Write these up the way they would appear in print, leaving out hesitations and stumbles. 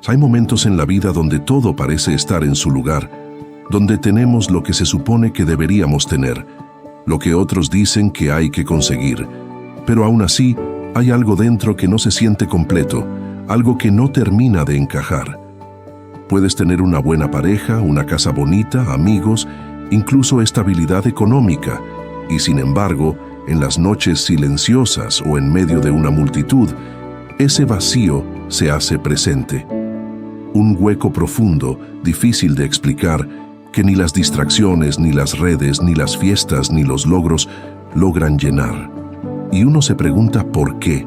Hay momentos en la vida donde todo parece estar en su lugar, donde tenemos lo que se supone que deberíamos tener, lo que otros dicen que hay que conseguir, pero aún así hay algo dentro que no se siente completo, algo que no termina de encajar. Puedes tener una buena pareja, una casa bonita, amigos, incluso estabilidad económica, y sin embargo, en las noches silenciosas o en medio de una multitud, ese vacío se hace presente. Un hueco profundo, difícil de explicar, que ni las distracciones, ni las redes, ni las fiestas, ni los logros logran llenar. Y uno se pregunta ¿por qué?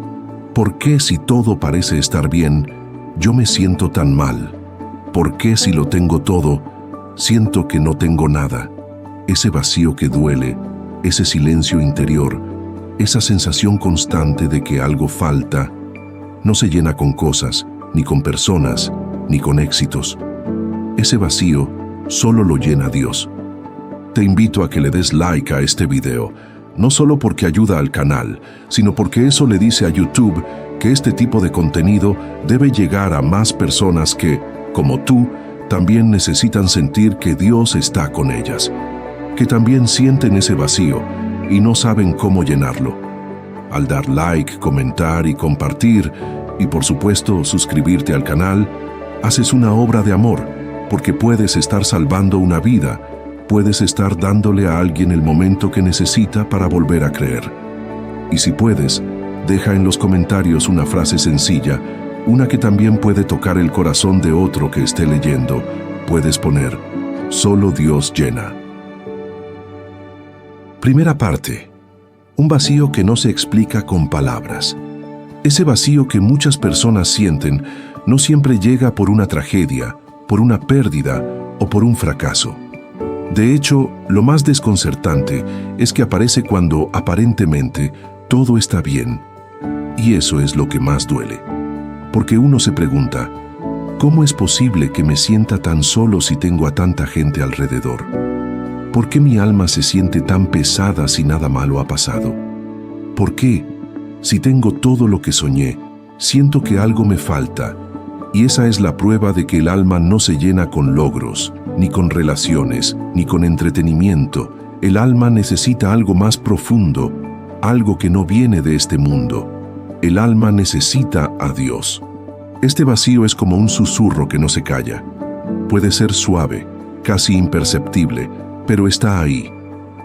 ¿Por qué si todo parece estar bien, yo me siento tan mal? ¿Por qué si lo tengo todo, siento que no tengo nada? Ese vacío que duele, ese silencio interior, esa sensación constante de que algo falta, no se llena con cosas, ni con personas, ni con éxitos. Ese vacío solo lo llena Dios. Te invito a que le des like a este video, no solo porque ayuda al canal, sino porque eso le dice a YouTube que este tipo de contenido debe llegar a más personas que, como tú, también necesitan sentir que Dios está con ellas, que también sienten ese vacío y no saben cómo llenarlo. Al dar like, comentar y compartir, y por supuesto suscribirte al canal, haces una obra de amor, porque puedes estar salvando una vida, puedes estar dándole a alguien el momento que necesita para volver a creer. Y si puedes, deja en los comentarios una frase sencilla, una que también puede tocar el corazón de otro que esté leyendo. Puedes poner, solo Dios llena. Primera parte. Un vacío que no se explica con palabras. Ese vacío que muchas personas sienten no siempre llega por una tragedia, por una pérdida o por un fracaso. De hecho, lo más desconcertante es que aparece cuando aparentemente todo está bien. Y eso es lo que más duele. Porque uno se pregunta, ¿cómo es posible que me sienta tan solo si tengo a tanta gente alrededor? ¿Por qué mi alma se siente tan pesada si nada malo ha pasado? ¿Por qué, si tengo todo lo que soñé, siento que algo me falta? Y esa es la prueba de que el alma no se llena con logros, ni con relaciones, ni con entretenimiento. El alma necesita algo más profundo, algo que no viene de este mundo. El alma necesita a Dios. Este vacío es como un susurro que no se calla. Puede ser suave, casi imperceptible, pero está ahí.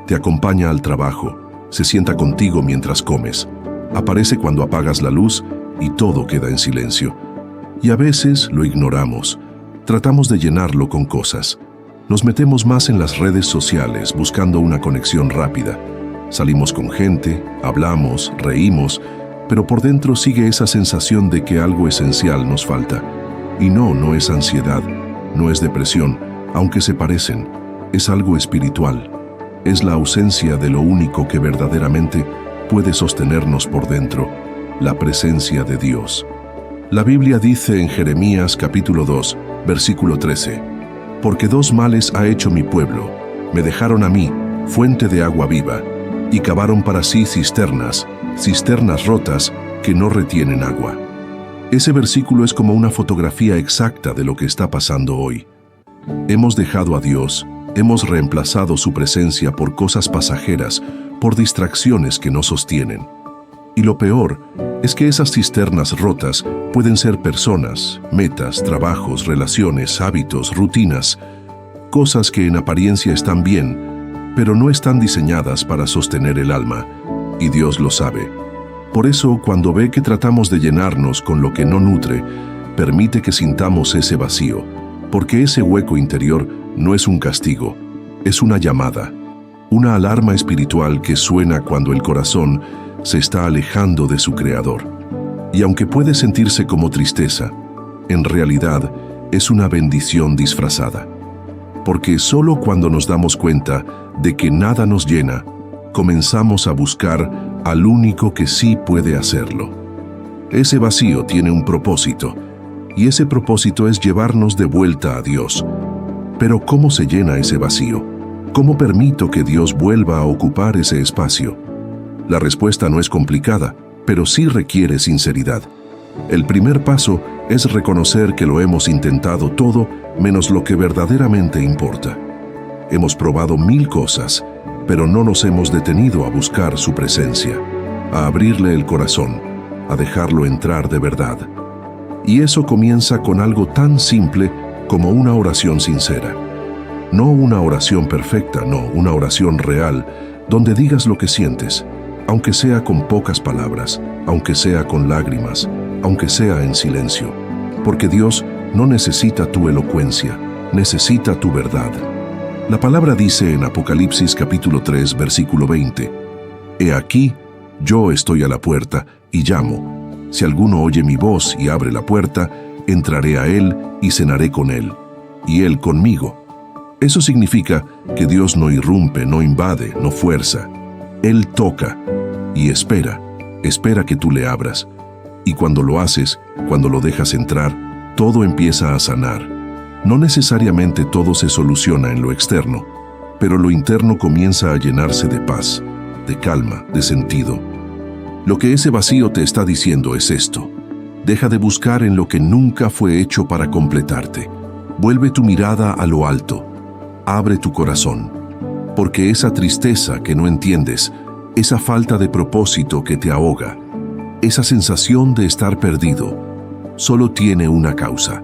Te acompaña al trabajo, se sienta contigo mientras comes. Aparece cuando apagas la luz y todo queda en silencio. Y a veces lo ignoramos. Tratamos de llenarlo con cosas. Nos metemos más en las redes sociales buscando una conexión rápida. Salimos con gente, hablamos, reímos, pero por dentro sigue esa sensación de que algo esencial nos falta. Y no es ansiedad, no es depresión, aunque se parecen. Es algo espiritual. Es la ausencia de lo único que verdaderamente puede sostenernos por dentro, la presencia de Dios. La Biblia dice en Jeremías capítulo 2, versículo 13, «Porque dos males ha hecho mi pueblo, me dejaron a mí, fuente de agua viva, y cavaron para sí cisternas rotas que no retienen agua». Ese versículo es como una fotografía exacta de lo que está pasando hoy. Hemos dejado a Dios, hemos reemplazado su presencia por cosas pasajeras, por distracciones que no sostienen. Y lo peor es que esas cisternas rotas pueden ser personas, metas, trabajos, relaciones, hábitos, rutinas, cosas que en apariencia están bien, pero no están diseñadas para sostener el alma, y Dios lo sabe. Por eso, cuando ve que tratamos de llenarnos con lo que no nutre, permite que sintamos ese vacío, porque ese hueco interior no es un castigo, es una llamada, una alarma espiritual que suena cuando el corazón se está alejando de su Creador. Y aunque puede sentirse como tristeza, en realidad es una bendición disfrazada. Porque solo cuando nos damos cuenta de que nada nos llena, comenzamos a buscar al único que sí puede hacerlo. Ese vacío tiene un propósito, y ese propósito es llevarnos de vuelta a Dios. Pero ¿cómo se llena ese vacío? ¿Cómo permito que Dios vuelva a ocupar ese espacio? La respuesta no es complicada, pero sí requiere sinceridad. El primer paso Es reconocer que lo hemos intentado todo menos lo que verdaderamente importa. Hemos probado 1000 cosas, pero no nos hemos detenido a buscar su presencia, a abrirle el corazón, a dejarlo entrar de verdad. Y eso comienza con algo tan simple como una oración sincera. No una oración perfecta, no, una oración real, donde digas lo que sientes, aunque sea con pocas palabras, aunque sea con lágrimas, aunque sea en silencio. Porque Dios no necesita tu elocuencia, necesita tu verdad. La palabra dice en Apocalipsis capítulo 3, versículo 20, «He aquí, yo estoy a la puerta y llamo. Si alguno oye mi voz y abre la puerta, entraré a él y cenaré con él, y él conmigo». Eso significa que Dios no irrumpe, no invade, no fuerza. Él toca y espera que tú le abras. Y cuando lo haces, cuando lo dejas entrar, todo empieza a sanar. No necesariamente todo se soluciona en lo externo, pero lo interno comienza a llenarse de paz, de calma, de sentido. Lo que ese vacío te está diciendo es esto: deja de buscar en lo que nunca fue hecho para completarte. Vuelve tu mirada a lo alto. Abre tu corazón. Porque esa tristeza que no entiendes, esa falta de propósito que te ahoga, esa sensación de estar perdido, solo tiene una causa.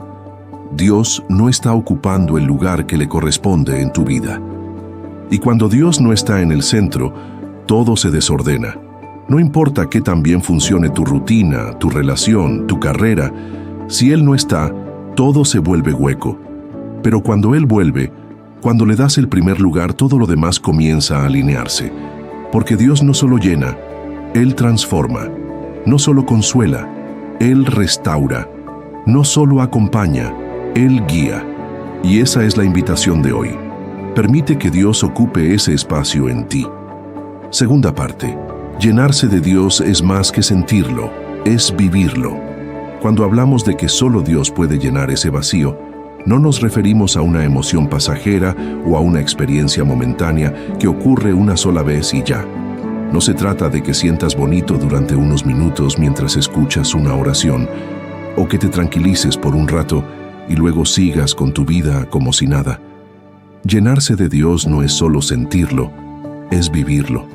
Dios no está ocupando el lugar que le corresponde en tu vida. Y cuando Dios no está en el centro, todo se desordena. No importa qué tan bien funcione tu rutina, tu relación, tu carrera, si Él no está, todo se vuelve hueco. Pero cuando Él vuelve, cuando le das el primer lugar, todo lo demás comienza a alinearse. Porque Dios no solo llena, Él transforma. No solo consuela, Él restaura. No solo acompaña, Él guía. Y esa es la invitación de hoy. Permite que Dios ocupe ese espacio en ti. Segunda parte. Llenarse de Dios es más que sentirlo, es vivirlo. Cuando hablamos de que solo Dios puede llenar ese vacío, no nos referimos a una emoción pasajera o a una experiencia momentánea que ocurre una sola vez y ya. No se trata de que sientas bonito durante unos minutos mientras escuchas una oración, o que te tranquilices por un rato y luego sigas con tu vida como si nada. Llenarse de Dios no es solo sentirlo, es vivirlo.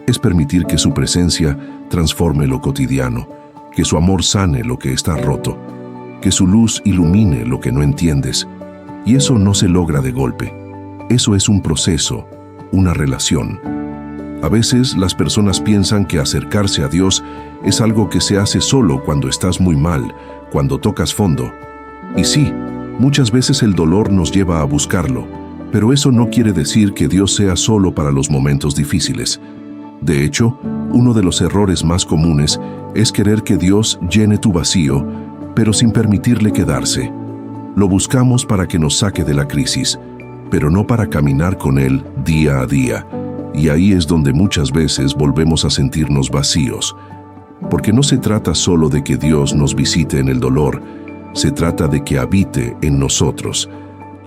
Es permitir que su presencia transforme lo cotidiano, que su amor sane lo que está roto, que su luz ilumine lo que no entiendes. Y eso no se logra de golpe. Eso es un proceso, una relación. A veces las personas piensan que acercarse a Dios es algo que se hace solo cuando estás muy mal, cuando tocas fondo. Y sí, muchas veces el dolor nos lleva a buscarlo, pero eso no quiere decir que Dios sea solo para los momentos difíciles. De hecho, uno de los errores más comunes es querer que Dios llene tu vacío, pero sin permitirle quedarse. Lo buscamos para que nos saque de la crisis, pero no para caminar con Él día a día. Y ahí es donde muchas veces volvemos a sentirnos vacíos. Porque no se trata solo de que Dios nos visite en el dolor, se trata de que habite en nosotros.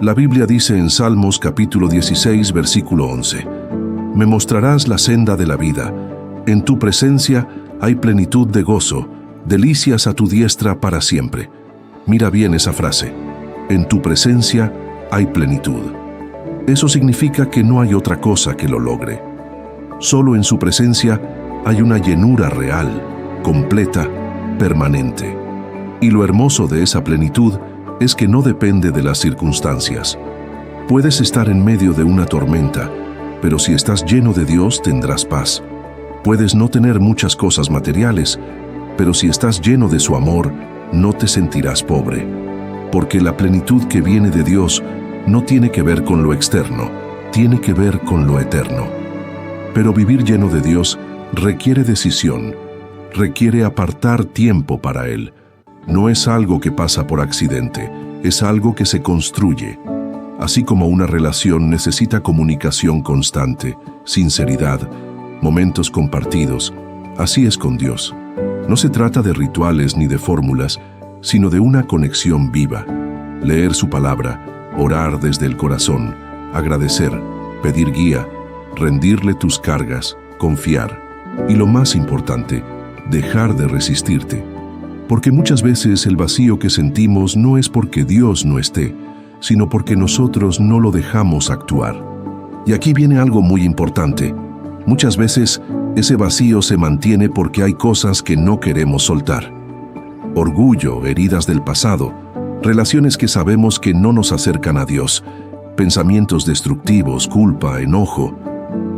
La Biblia dice en Salmos capítulo 16, versículo 11, «Me mostrarás la senda de la vida. En tu presencia hay plenitud de gozo, delicias a tu diestra para siempre». Mira bien esa frase. En tu presencia hay plenitud. Eso significa que no hay otra cosa que lo logre. Solo en su presencia hay una llenura real, completa, permanente. Y lo hermoso de esa plenitud es que no depende de las circunstancias. Puedes estar en medio de una tormenta, pero si estás lleno de Dios tendrás paz. Puedes no tener muchas cosas materiales, pero si estás lleno de su amor, no te sentirás pobre. Porque la plenitud que viene de Dios no tiene que ver con lo externo, tiene que ver con lo eterno. Pero vivir lleno de Dios requiere decisión, requiere apartar tiempo para Él. No es algo que pasa por accidente, es algo que se construye. Así como una relación necesita comunicación constante, sinceridad, momentos compartidos, así es con Dios. No se trata de rituales ni de fórmulas, sino de una conexión viva. Leer su palabra, orar desde el corazón, agradecer, pedir guía, rendirle tus cargas, confiar y lo más importante, dejar de resistirte. Porque muchas veces el vacío que sentimos no es porque Dios no esté, sino porque nosotros no lo dejamos actuar. Y aquí viene algo muy importante. Muchas veces ese vacío se mantiene porque hay cosas que no queremos soltar. Orgullo, heridas del pasado, relaciones que sabemos que no nos acercan a Dios, pensamientos destructivos, culpa, enojo.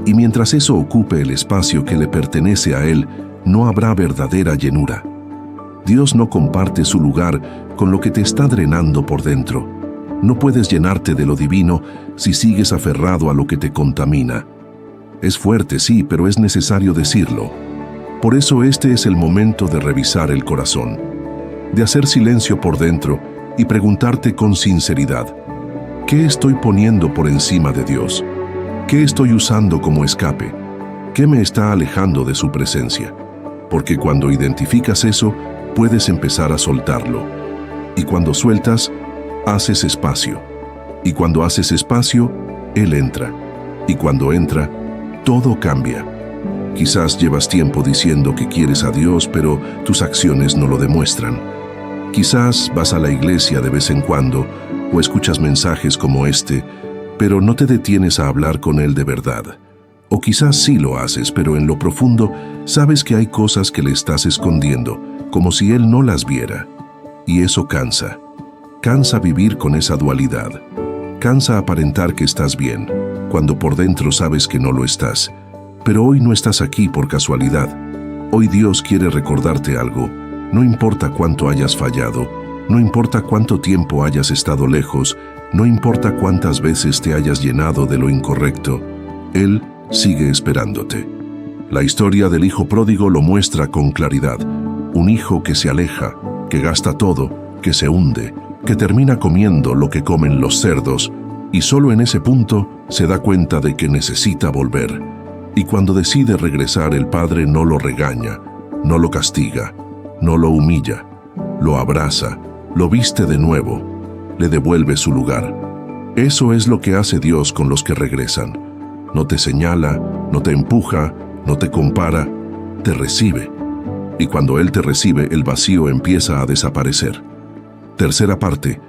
Y mientras eso ocupe el espacio que le pertenece a Él, no habrá verdadera llenura. Dios no comparte su lugar con lo que te está drenando por dentro. No puedes llenarte de lo divino si sigues aferrado a lo que te contamina. Es fuerte, sí, pero es necesario decirlo. Por eso este es el momento de revisar el corazón, de hacer silencio por dentro y preguntarte con sinceridad: ¿qué estoy poniendo por encima de Dios? ¿Qué estoy usando como escape? ¿Qué me está alejando de su presencia? Porque cuando identificas eso, puedes empezar a soltarlo. Y cuando sueltas, haces espacio. Y cuando haces espacio, Él entra. Y cuando entra, todo cambia. Quizás llevas tiempo diciendo que quieres a Dios, pero tus acciones no lo demuestran. Quizás vas a la iglesia de vez en cuando o escuchas mensajes como este, pero no te detienes a hablar con Él de verdad. O quizás sí lo haces, pero en lo profundo sabes que hay cosas que le estás escondiendo, como si Él no las viera. Y eso cansa. Cansa vivir con esa dualidad. Cansa aparentar que estás bien, cuando por dentro sabes que no lo estás. Pero hoy no estás aquí por casualidad. Hoy Dios quiere recordarte algo. No importa cuánto hayas fallado, no importa cuánto tiempo hayas estado lejos, no importa cuántas veces te hayas llenado de lo incorrecto, Él sigue esperándote. La historia del hijo pródigo lo muestra con claridad. Un hijo que se aleja, que gasta todo, que se hunde, que termina comiendo lo que comen los cerdos, y solo en ese punto se da cuenta de que necesita volver. Y cuando decide regresar, el padre no lo regaña, no lo castiga, no lo humilla, lo abraza, lo viste de nuevo, le devuelve su lugar. Eso es lo que hace Dios con los que regresan. No te señala, no te empuja, no te compara, te recibe. Y cuando Él te recibe, el vacío empieza a desaparecer. Tercera parte,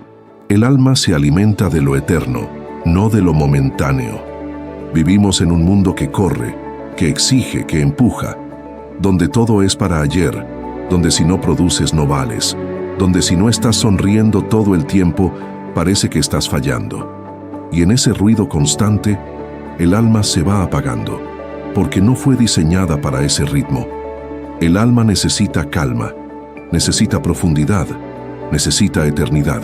el alma se alimenta de lo eterno, no de lo momentáneo. Vivimos en un mundo que corre, que exige, que empuja, donde todo es para ayer, donde si no produces no vales, donde si no estás sonriendo todo el tiempo, parece que estás fallando. Y en ese ruido constante, el alma se va apagando, porque no fue diseñada para ese ritmo. El alma necesita calma, necesita profundidad, necesita eternidad.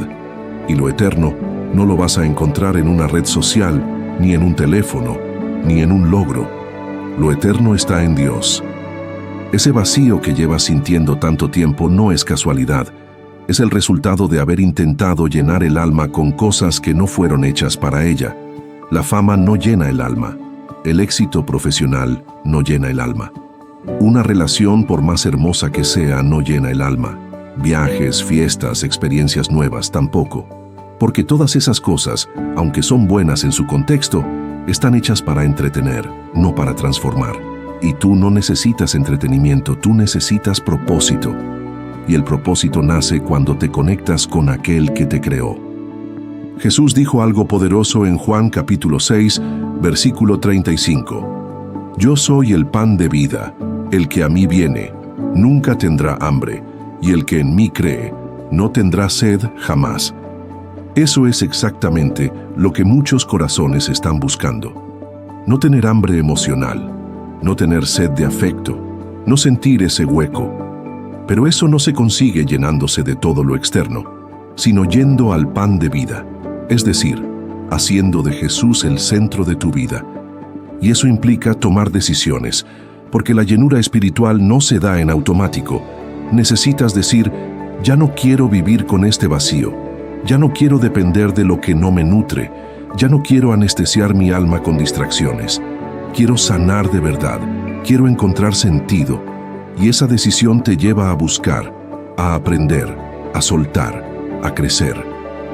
Y lo eterno no lo vas a encontrar en una red social, ni en un teléfono, ni en un logro. Lo eterno está en Dios. Ese vacío que llevas sintiendo tanto tiempo no es casualidad, es el resultado de haber intentado llenar el alma con cosas que no fueron hechas para ella. La fama no llena el alma, el éxito profesional no llena el alma. Una relación, por más hermosa que sea, no llena el alma. Viajes, fiestas, experiencias nuevas tampoco. Porque todas esas cosas, aunque son buenas en su contexto, están hechas para entretener, no para transformar. Y tú no necesitas entretenimiento, tú necesitas propósito. Y el propósito nace cuando te conectas con aquel que te creó. Jesús dijo algo poderoso en Juan capítulo 6, versículo 35. Yo soy el pan de vida, el que a mí viene, nunca tendrá hambre, y el que en mí cree, no tendrá sed jamás. Eso es exactamente lo que muchos corazones están buscando. No tener hambre emocional, no tener sed de afecto, no sentir ese hueco. Pero eso no se consigue llenándose de todo lo externo, sino yendo al pan de vida, es decir, haciendo de Jesús el centro de tu vida. Y eso implica tomar decisiones, porque la llenura espiritual no se da en automático. Necesitas decir, ya no quiero vivir con este vacío, ya no quiero depender de lo que no me nutre, ya no quiero anestesiar mi alma con distracciones. Quiero sanar de verdad, quiero encontrar sentido, y esa decisión te lleva a buscar, a aprender, a soltar, a crecer.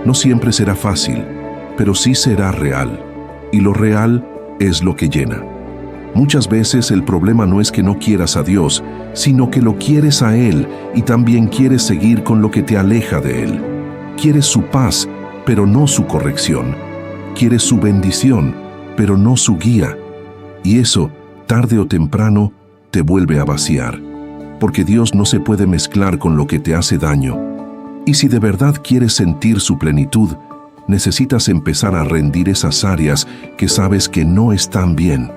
No siempre será fácil, pero sí será real, y lo real es lo que llena. Muchas veces el problema no es que no quieras a Dios, sino que lo quieres a Él y también quieres seguir con lo que te aleja de Él. Quieres su paz, pero no su corrección. Quieres su bendición, pero no su guía. Y eso, tarde o temprano, te vuelve a vaciar, porque Dios no se puede mezclar con lo que te hace daño. Y si de verdad quieres sentir su plenitud, necesitas empezar a rendir esas áreas que sabes que no están bien.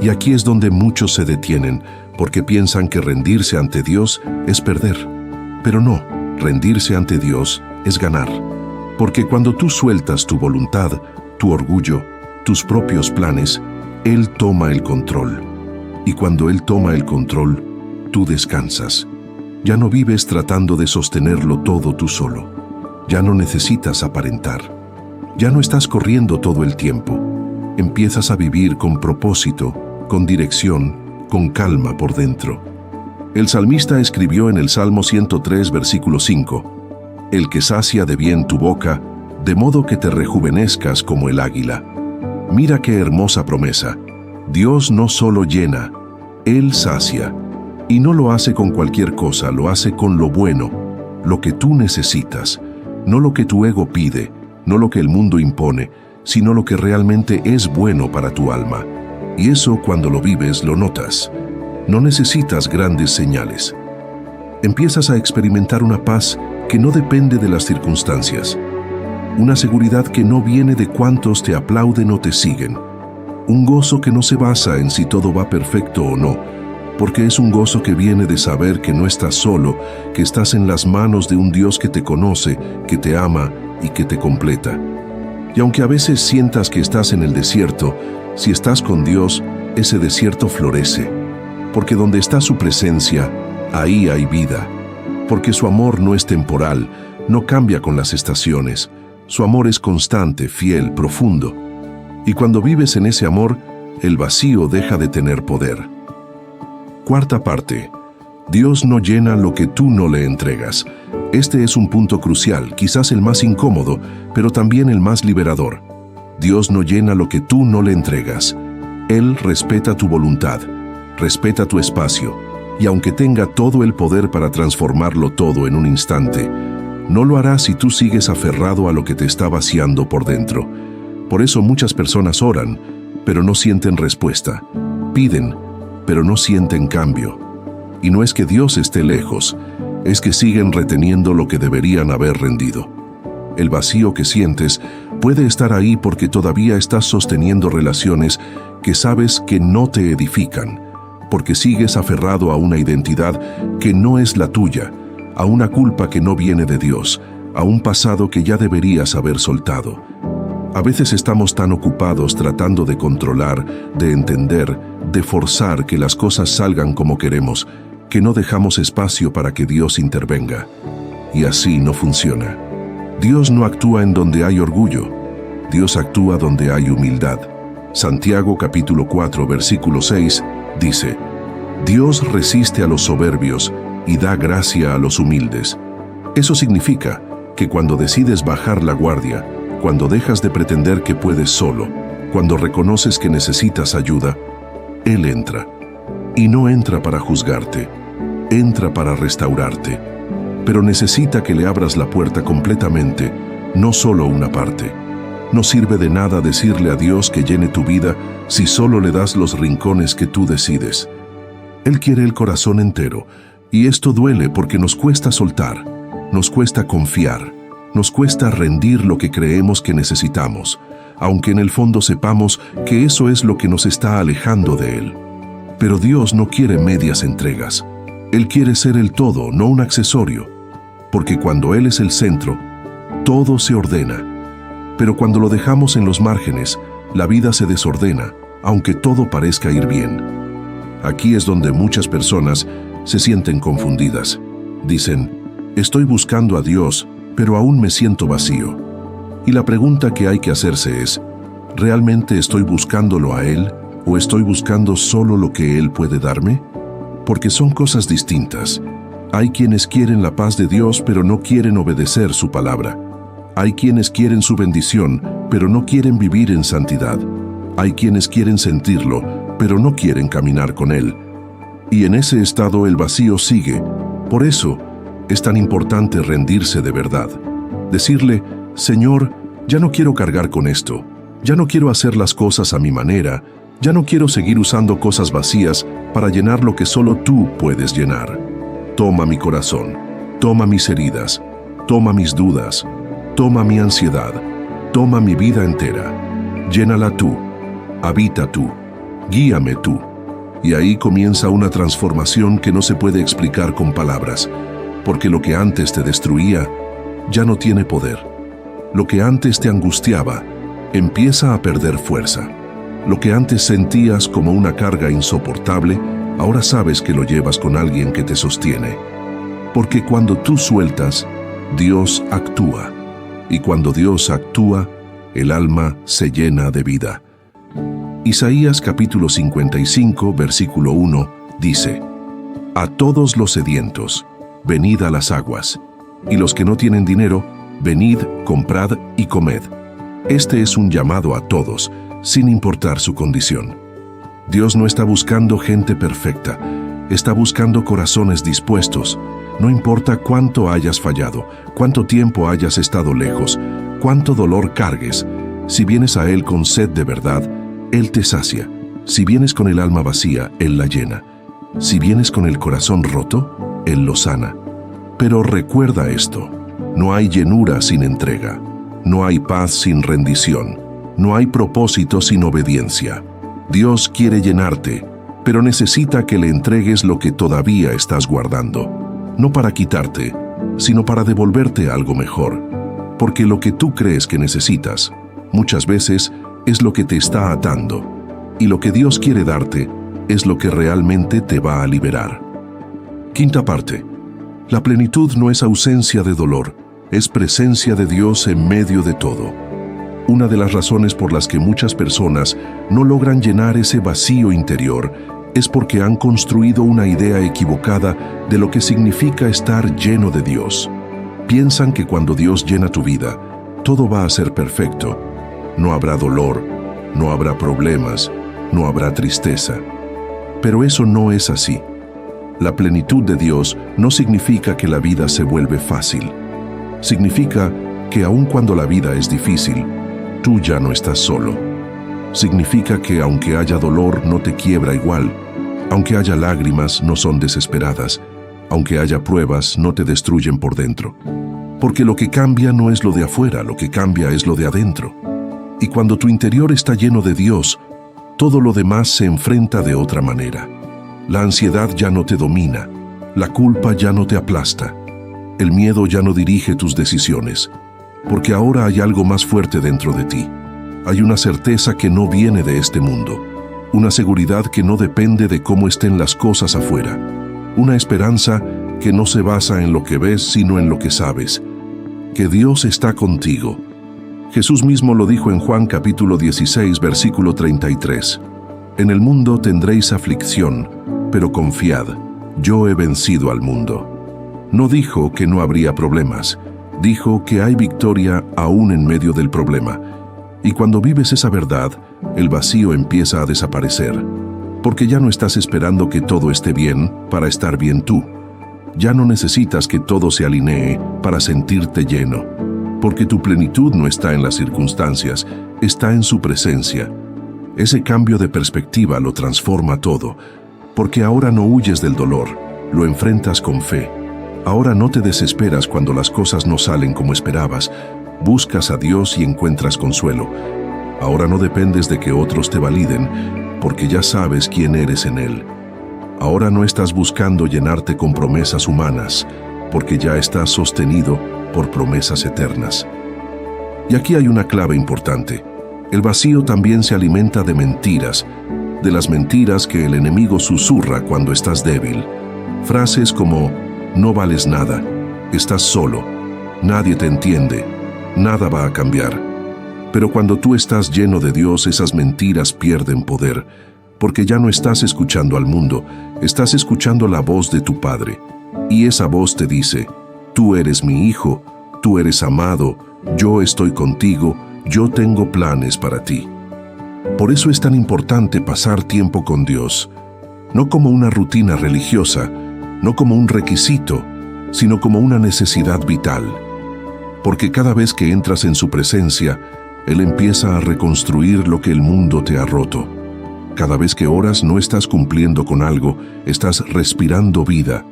Y aquí es donde muchos se detienen, porque piensan que rendirse ante Dios es perder. Pero no, rendirse ante Dios es ganar. Porque cuando tú sueltas tu voluntad, tu orgullo, tus propios planes, Él toma el control. Y cuando Él toma el control, tú descansas. Ya no vives tratando de sostenerlo todo tú solo. Ya no necesitas aparentar. Ya no estás corriendo todo el tiempo. Empiezas a vivir con propósito, con dirección, con calma por dentro. El salmista escribió en el Salmo 103, versículo 5, «El que sacia de bien tu boca, de modo que te rejuvenezcas como el águila». Mira qué hermosa promesa. Dios no solo llena, Él sacia. Y no lo hace con cualquier cosa, lo hace con lo bueno, lo que tú necesitas, no lo que tu ego pide, no lo que el mundo impone, sino lo que realmente es bueno para tu alma. Y eso, cuando lo vives, lo notas. No necesitas grandes señales. Empiezas a experimentar una paz que no depende de las circunstancias. Una seguridad que no viene de cuántos te aplauden o te siguen. Un gozo que no se basa en si todo va perfecto o no, porque es un gozo que viene de saber que no estás solo, que estás en las manos de un Dios que te conoce, que te ama y que te completa. Y aunque a veces sientas que estás en el desierto, si estás con Dios, ese desierto florece. Porque donde está su presencia, ahí hay vida. Porque su amor no es temporal, no cambia con las estaciones. Su amor es constante, fiel, profundo. Y cuando vives en ese amor, el vacío deja de tener poder. Cuarta parte. Dios no llena lo que tú no le entregas. Este es un punto crucial, quizás el más incómodo, pero también el más liberador. Dios no llena lo que tú no le entregas. Él respeta tu voluntad, respeta tu espacio, y aunque tenga todo el poder para transformarlo todo en un instante, no lo hará si tú sigues aferrado a lo que te está vaciando por dentro. Por eso muchas personas oran, pero no sienten respuesta. Piden, pero no sienten cambio. Y no es que Dios esté lejos, es que siguen reteniendo lo que deberían haber rendido. El vacío que sientes puede estar ahí porque todavía estás sosteniendo relaciones que sabes que no te edifican, porque sigues aferrado a una identidad que no es la tuya, a una culpa que no viene de Dios, a un pasado que ya deberías haber soltado. A veces estamos tan ocupados tratando de controlar, de entender, de forzar que las cosas salgan como queremos, que no dejamos espacio para que Dios intervenga. Y así no funciona. Dios no actúa en donde hay orgullo. Dios actúa donde hay humildad. Santiago capítulo 4, versículo 6 dice, Dios resiste a los soberbios y da gracia a los humildes. Eso significa que cuando decides bajar la guardia, cuando dejas de pretender que puedes solo, cuando reconoces que necesitas ayuda, Él entra. Y no entra para juzgarte, entra para restaurarte. Pero necesita que le abras la puerta completamente, no solo una parte. No sirve de nada decirle a Dios que llene tu vida si solo le das los rincones que tú decides. Él quiere el corazón entero, y esto duele porque nos cuesta soltar, nos cuesta confiar, nos cuesta rendir lo que creemos que necesitamos, aunque en el fondo sepamos que eso es lo que nos está alejando de Él. Pero Dios no quiere medias entregas. Él quiere ser el todo, no un accesorio, porque cuando Él es el centro, todo se ordena. Pero cuando lo dejamos en los márgenes, la vida se desordena, aunque todo parezca ir bien. Aquí es donde muchas personas se sienten confundidas. Dicen, estoy buscando a Dios, pero aún me siento vacío. Y la pregunta que hay que hacerse es, ¿realmente estoy buscándolo a Él o estoy buscando solo lo que Él puede darme? Porque son cosas distintas. Hay quienes quieren la paz de Dios, pero no quieren obedecer su palabra. Hay quienes quieren su bendición, pero no quieren vivir en santidad. Hay quienes quieren sentirlo, pero no quieren caminar con Él. Y en ese estado el vacío sigue. Por eso es tan importante rendirse de verdad. Decirle, Señor, ya no quiero cargar con esto. Ya no quiero hacer las cosas a mi manera. Ya no quiero seguir usando cosas vacías para llenar lo que solo tú puedes llenar. Toma mi corazón, toma mis heridas, toma mis dudas, toma mi ansiedad, toma mi vida entera. Llénala tú, habita tú, guíame tú. Y ahí comienza una transformación que no se puede explicar con palabras, porque lo que antes te destruía ya no tiene poder. Lo que antes te angustiaba empieza a perder fuerza. Lo que antes sentías como una carga insoportable, ahora sabes que lo llevas con alguien que te sostiene. Porque cuando tú sueltas, Dios actúa. Y cuando Dios actúa, el alma se llena de vida. Isaías capítulo 55, versículo 1, dice: A todos los sedientos, venid a las aguas, y los que no tienen dinero, venid, comprad y comed. Este es un llamado a todos, sin importar su condición. Dios no está buscando gente perfecta, está buscando corazones dispuestos. No importa cuánto hayas fallado, cuánto tiempo hayas estado lejos, cuánto dolor cargues, si vienes a Él con sed de verdad, Él te sacia. Si vienes con el alma vacía, Él la llena. Si vienes con el corazón roto, Él lo sana. Pero recuerda esto, no hay llenura sin entrega, no hay paz sin rendición, no hay propósito sin obediencia. Dios quiere llenarte, pero necesita que le entregues lo que todavía estás guardando, no para quitarte, sino para devolverte algo mejor. Porque lo que tú crees que necesitas, muchas veces es lo que te está atando, y lo que Dios quiere darte es lo que realmente te va a liberar. Quinta parte. La plenitud no es ausencia de dolor, es presencia de Dios en medio de todo. Una de las razones por las que muchas personas no logran llenar ese vacío interior es porque han construido una idea equivocada de lo que significa estar lleno de Dios. Piensan que cuando Dios llena tu vida, todo va a ser perfecto. No habrá dolor, no habrá problemas, no habrá tristeza. Pero eso no es así. La plenitud de Dios no significa que la vida se vuelve fácil. Significa que aun cuando la vida es difícil, tú ya no estás solo. Significa que aunque haya dolor, no te quiebra igual. Aunque haya lágrimas, no son desesperadas. Aunque haya pruebas, no te destruyen por dentro. Porque lo que cambia no es lo de afuera, lo que cambia es lo de adentro. Y cuando tu interior está lleno de Dios, todo lo demás se enfrenta de otra manera. La ansiedad ya no te domina, la culpa ya no te aplasta, el miedo ya no dirige tus decisiones, porque ahora hay algo más fuerte dentro de ti. Hay una certeza que no viene de este mundo, una seguridad que no depende de cómo estén las cosas afuera, una esperanza que no se basa en lo que ves, sino en lo que sabes, que Dios está contigo. Jesús mismo lo dijo en Juan capítulo 16, versículo 33. En el mundo tendréis aflicción, pero confiad, yo he vencido al mundo. No dijo que no habría problemas, dijo que hay victoria aún en medio del problema. Y cuando vives esa verdad, el vacío empieza a desaparecer, porque ya no estás esperando que todo esté bien para estar bien tú. Ya no necesitas que todo se alinee para sentirte lleno, porque tu plenitud no está en las circunstancias, está en su presencia. Ese cambio de perspectiva lo transforma todo, porque ahora no huyes del dolor, lo enfrentas con fe. Ahora no te desesperas cuando las cosas no salen como esperabas, buscas a Dios y encuentras consuelo. Ahora no dependes de que otros te validen, porque ya sabes quién eres en Él. Ahora no estás buscando llenarte con promesas humanas, porque ya estás sostenido por promesas eternas. Y aquí hay una clave importante. El vacío también se alimenta de mentiras, de las mentiras que el enemigo susurra cuando estás débil. Frases como, no vales nada, estás solo, nadie te entiende, nada va a cambiar. Pero cuando tú estás lleno de Dios, esas mentiras pierden poder, porque ya no estás escuchando al mundo, estás escuchando la voz de tu Padre. Y esa voz te dice, tú eres mi hijo, tú eres amado, yo estoy contigo, yo tengo planes para ti. Por eso es tan importante pasar tiempo con Dios, no como una rutina religiosa, no como un requisito, sino como una necesidad vital. Porque cada vez que entras en su presencia, Él empieza a reconstruir lo que el mundo te ha roto. Cada vez que oras no estás cumpliendo con algo, estás respirando vida.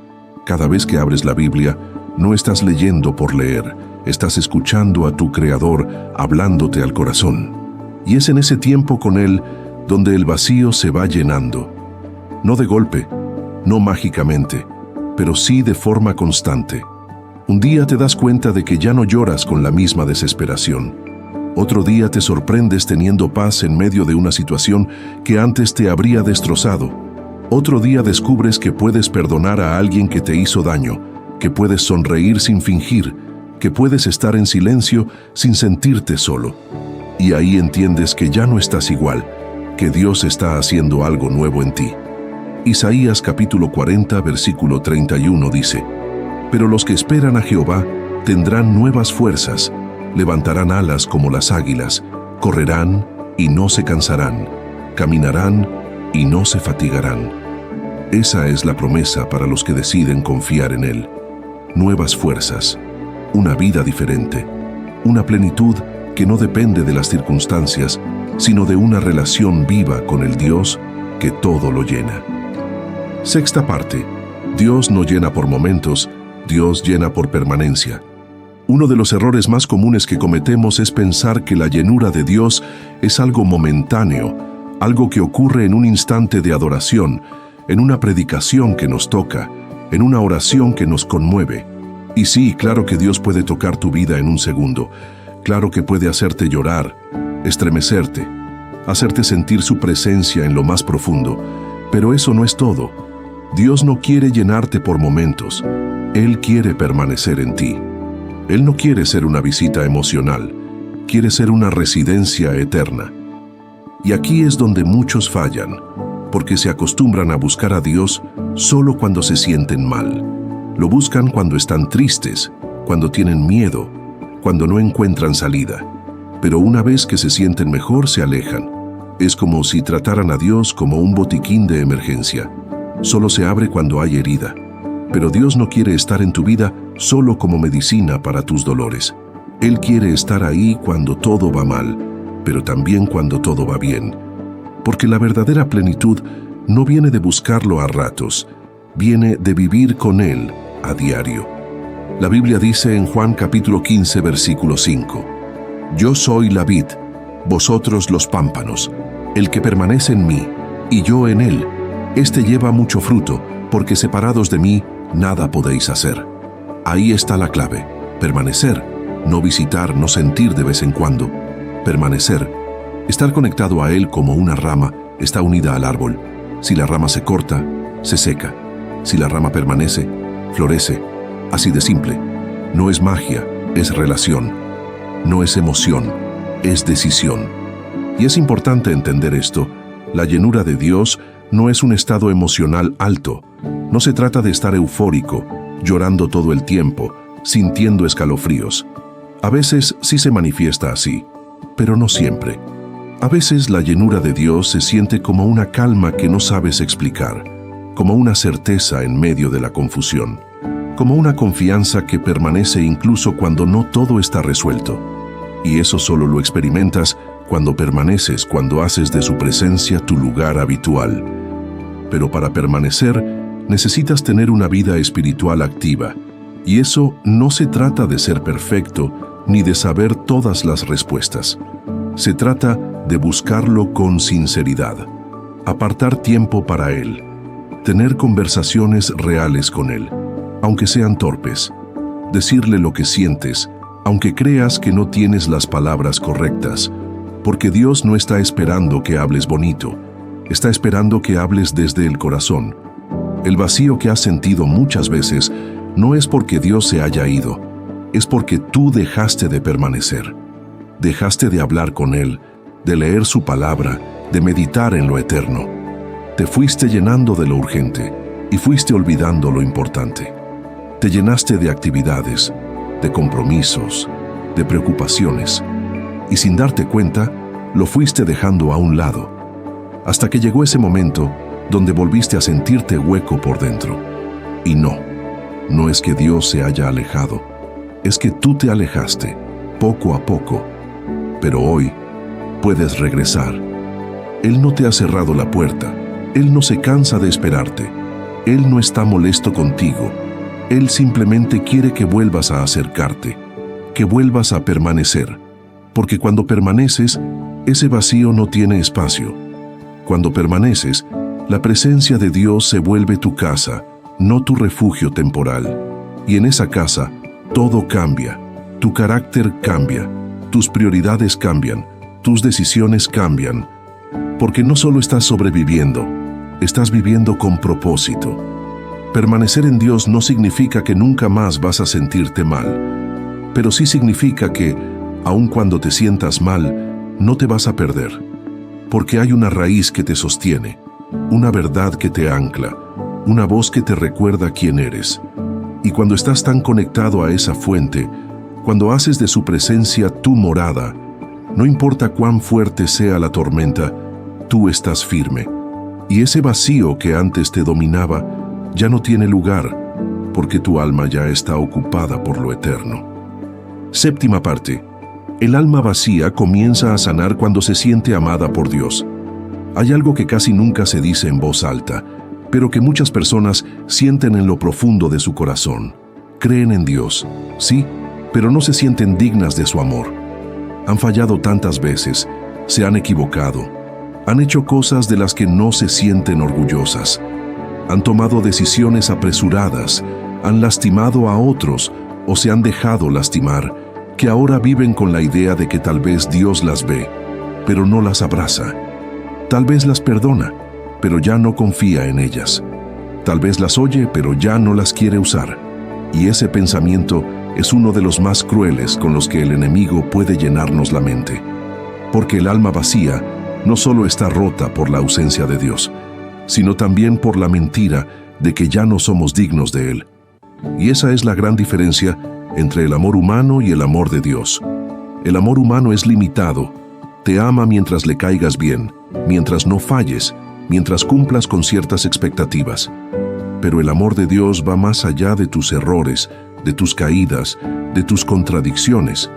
Cada vez que abres la Biblia, no estás leyendo por leer, estás escuchando a tu Creador hablándote al corazón. Y es en ese tiempo con Él donde el vacío se va llenando. No de golpe, no mágicamente, pero sí de forma constante. Un día te das cuenta de que ya no lloras con la misma desesperación. Otro día te sorprendes teniendo paz en medio de una situación que antes te habría destrozado. Otro día descubres que puedes perdonar a alguien que te hizo daño, que puedes sonreír sin fingir, que puedes estar en silencio sin sentirte solo. Y ahí entiendes que ya no estás igual, que Dios está haciendo algo nuevo en ti. Isaías capítulo 40, versículo 31 dice: Pero los que esperan a Jehová tendrán nuevas fuerzas, levantarán alas como las águilas, correrán y no se cansarán, caminarán y no se fatigarán. Esa es la promesa para los que deciden confiar en Él. Nuevas fuerzas, una vida diferente, una plenitud que no depende de las circunstancias, sino de una relación viva con el Dios que todo lo llena. Sexta parte. Dios no llena por momentos, Dios llena por permanencia. Uno de los errores más comunes que cometemos es pensar que la llenura de Dios es algo momentáneo, algo que ocurre en un instante de adoración, en una predicación que nos toca, en una oración que nos conmueve. Y sí, claro que Dios puede tocar tu vida en un segundo. Claro que puede hacerte llorar, estremecerte, hacerte sentir su presencia en lo más profundo. Pero eso no es todo. Dios no quiere llenarte por momentos. Él quiere permanecer en ti. Él no quiere ser una visita emocional. Quiere ser una residencia eterna. Y aquí es donde muchos fallan, porque se acostumbran a buscar a Dios solo cuando se sienten mal. Lo buscan cuando están tristes, cuando tienen miedo, cuando no encuentran salida. Pero una vez que se sienten mejor, se alejan. Es como si trataran a Dios como un botiquín de emergencia. Solo se abre cuando hay herida. Pero Dios no quiere estar en tu vida solo como medicina para tus dolores. Él quiere estar ahí cuando todo va mal, pero también cuando todo va bien. Porque la verdadera plenitud no viene de buscarlo a ratos, viene de vivir con Él a diario. La Biblia dice en Juan capítulo 15, versículo 5: Yo soy la vid, vosotros los pámpanos. El que permanece en mí, y yo en él, éste lleva mucho fruto, porque separados de mí, nada podéis hacer. Ahí está la clave: permanecer, no visitar, no sentir de vez en cuando. Permanecer, estar conectado a Él como una rama está unida al árbol. Si la rama se corta, se seca. Si la rama permanece, florece. Así de simple. No es magia, es relación. No es emoción, es decisión. Y es importante entender esto. La llenura de Dios no es un estado emocional alto. No se trata de estar eufórico, llorando todo el tiempo, sintiendo escalofríos. A veces sí se manifiesta así, pero no siempre. A veces la llenura de Dios se siente como una calma que no sabes explicar, como una certeza en medio de la confusión, como una confianza que permanece incluso cuando no todo está resuelto. Y eso solo lo experimentas cuando permaneces, cuando haces de su presencia tu lugar habitual. Pero para permanecer, necesitas tener una vida espiritual activa. Y eso no se trata de ser perfecto, ni de saber todas las respuestas. Se trata de buscarlo con sinceridad, apartar tiempo para Él, tener conversaciones reales con Él, aunque sean torpes, decirle lo que sientes, aunque creas que no tienes las palabras correctas, porque Dios no está esperando que hables bonito, está esperando que hables desde el corazón. El vacío que has sentido muchas veces no es porque Dios se haya ido, es porque tú dejaste de permanecer. Dejaste de hablar con Él, de leer su palabra, de meditar en lo eterno. Te fuiste llenando de lo urgente y fuiste olvidando lo importante. Te llenaste de actividades, de compromisos, de preocupaciones, y sin darte cuenta, lo fuiste dejando a un lado, hasta que llegó ese momento donde volviste a sentirte hueco por dentro. Y no es que Dios se haya alejado, es que tú te alejaste, poco a poco. Pero hoy puedes regresar. Él no te ha cerrado la puerta, Él no se cansa de esperarte, Él no está molesto contigo, Él simplemente quiere que vuelvas a acercarte, que vuelvas a permanecer, porque cuando permaneces, ese vacío no tiene espacio. Cuando permaneces, la presencia de Dios se vuelve tu casa, no tu refugio temporal. Y en esa casa, todo cambia, tu carácter cambia, tus prioridades cambian, tus decisiones cambian, porque no solo estás sobreviviendo, estás viviendo con propósito. Permanecer en Dios no significa que nunca más vas a sentirte mal, pero sí significa que, aun cuando te sientas mal, no te vas a perder, porque hay una raíz que te sostiene, una verdad que te ancla, una voz que te recuerda quién eres. Y cuando estás tan conectado a esa fuente, cuando haces de su presencia tu morada, no importa cuán fuerte sea la tormenta, tú estás firme. Y ese vacío que antes te dominaba ya no tiene lugar, porque tu alma ya está ocupada por lo eterno. Séptima parte. El alma vacía comienza a sanar cuando se siente amada por Dios. Hay algo que casi nunca se dice en voz alta, pero que muchas personas sienten en lo profundo de su corazón. Creen en Dios, sí, pero no se sienten dignas de su amor. Han fallado tantas veces, se han equivocado, han hecho cosas de las que no se sienten orgullosas, han tomado decisiones apresuradas, han lastimado a otros o se han dejado lastimar, que ahora viven con la idea de que tal vez Dios las ve, pero no las abraza. Tal vez las perdona, pero ya no confía en ellas. Tal vez las oye, pero ya no las quiere usar. Y ese pensamiento es uno de los más crueles con los que el enemigo puede llenarnos la mente. Porque el alma vacía no solo está rota por la ausencia de Dios, sino también por la mentira de que ya no somos dignos de Él. Y esa es la gran diferencia entre el amor humano y el amor de Dios. El amor humano es limitado, te ama mientras le caigas bien, mientras no falles, mientras cumplas con ciertas expectativas. Pero el amor de Dios va más allá de tus errores, de tus caídas, de tus contradicciones.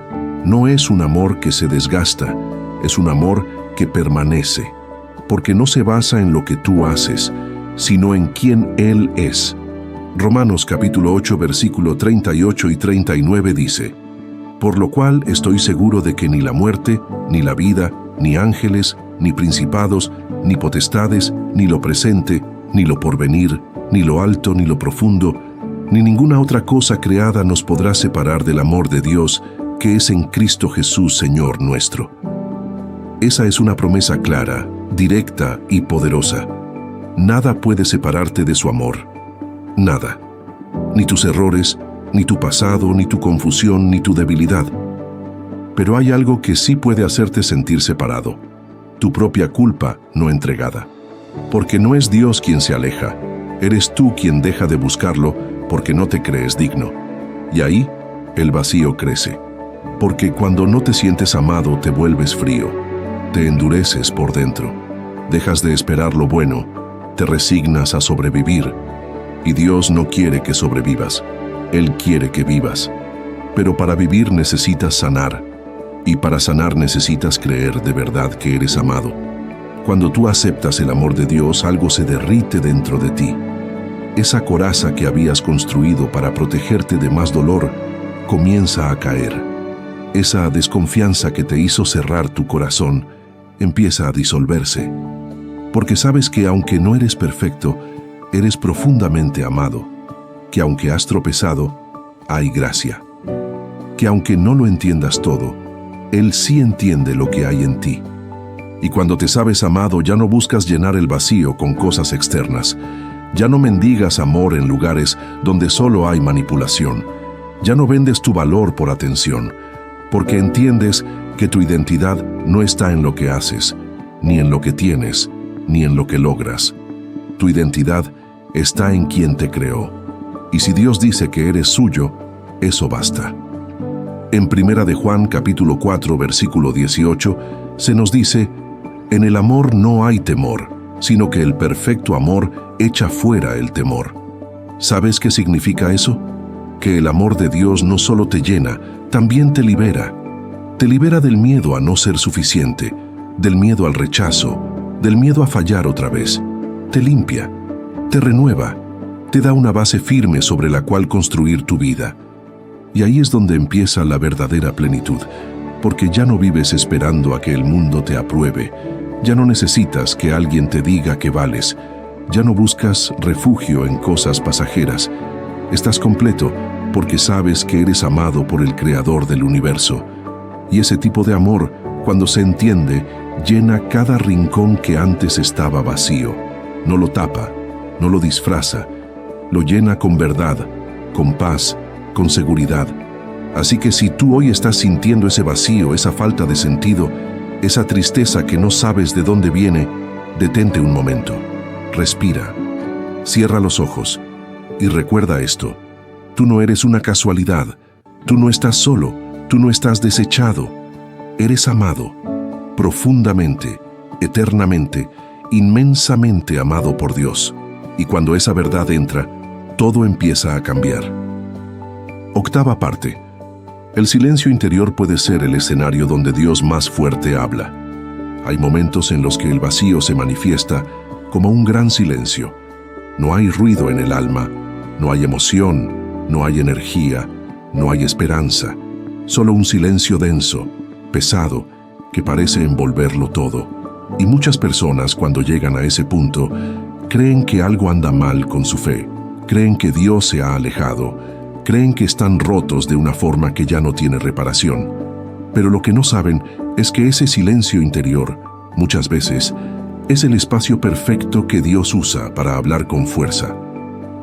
No es un amor que se desgasta, es un amor que permanece, porque no se basa en lo que tú haces, sino en quién Él es. Romanos capítulo 8, versículo 38 y 39 dice: Por lo cual estoy seguro de que ni la muerte, ni la vida, ni ángeles, ni principados, ni potestades, ni lo presente, ni lo porvenir, ni lo alto, ni lo profundo, ni ninguna otra cosa creada nos podrá separar del amor de Dios, que es en Cristo Jesús, Señor nuestro. Esa es una promesa clara, directa y poderosa. Nada puede separarte de su amor. Nada. Ni tus errores, ni tu pasado, ni tu confusión, ni tu debilidad. Pero hay algo que sí puede hacerte sentir separado: tu propia culpa no entregada. Porque no es Dios quien se aleja, eres tú quien deja de buscarlo porque no te crees digno. Y ahí el vacío crece. Porque cuando no te sientes amado te vuelves frío, te endureces por dentro, dejas de esperar lo bueno, te resignas a sobrevivir. Y Dios no quiere que sobrevivas, Él quiere que vivas. Pero para vivir necesitas sanar, y para sanar necesitas creer de verdad que eres amado. Cuando tú aceptas el amor de Dios, algo se derrite dentro de ti. Esa coraza que habías construido para protegerte de más dolor comienza a caer. Esa desconfianza que te hizo cerrar tu corazón empieza a disolverse. Porque sabes que aunque no eres perfecto, eres profundamente amado. Que aunque has tropezado, hay gracia. Que aunque no lo entiendas todo, Él sí entiende lo que hay en ti. Y cuando te sabes amado, ya no buscas llenar el vacío con cosas externas. Ya no mendigas amor en lugares donde solo hay manipulación. Ya no vendes tu valor por atención, porque entiendes que tu identidad no está en lo que haces, ni en lo que tienes, ni en lo que logras. Tu identidad está en quien te creó. Y si Dios dice que eres suyo, eso basta. En Primera de Juan capítulo 4 versículo 18 se nos dice: en el amor no hay temor, sino que el perfecto amor echa fuera el temor. ¿Sabes qué significa eso? Que el amor de Dios no solo te llena, también te libera. Te libera del miedo a no ser suficiente, del miedo al rechazo, del miedo a fallar otra vez. Te limpia, te renueva, te da una base firme sobre la cual construir tu vida. Y ahí es donde empieza la verdadera plenitud, porque ya no vives esperando a que el mundo te apruebe, ya no necesitas que alguien te diga que vales, ya no buscas refugio en cosas pasajeras. Estás completo porque sabes que eres amado por el Creador del universo. Y ese tipo de amor, cuando se entiende, llena cada rincón que antes estaba vacío. No lo tapa, no lo disfraza, lo llena con verdad, con paz, con seguridad. Así que si tú hoy estás sintiendo ese vacío, esa falta de sentido, esa tristeza que no sabes de dónde viene, detente un momento, respira, cierra los ojos y recuerda esto: tú no eres una casualidad, tú no estás solo, tú no estás desechado, eres amado, profundamente, eternamente, inmensamente amado por Dios. Y cuando esa verdad entra, todo empieza a cambiar. Octava parte. El silencio interior puede ser el escenario donde Dios más fuerte habla. Hay momentos en los que el vacío se manifiesta como un gran silencio. No hay ruido en el alma, no hay emoción, no hay energía, no hay esperanza. Solo un silencio denso, pesado, que parece envolverlo todo. Y muchas personas, cuando llegan a ese punto, creen que algo anda mal con su fe, creen que Dios se ha alejado, creen que están rotos de una forma que ya no tiene reparación. Pero lo que no saben es que ese silencio interior, muchas veces, es el espacio perfecto que Dios usa para hablar con fuerza,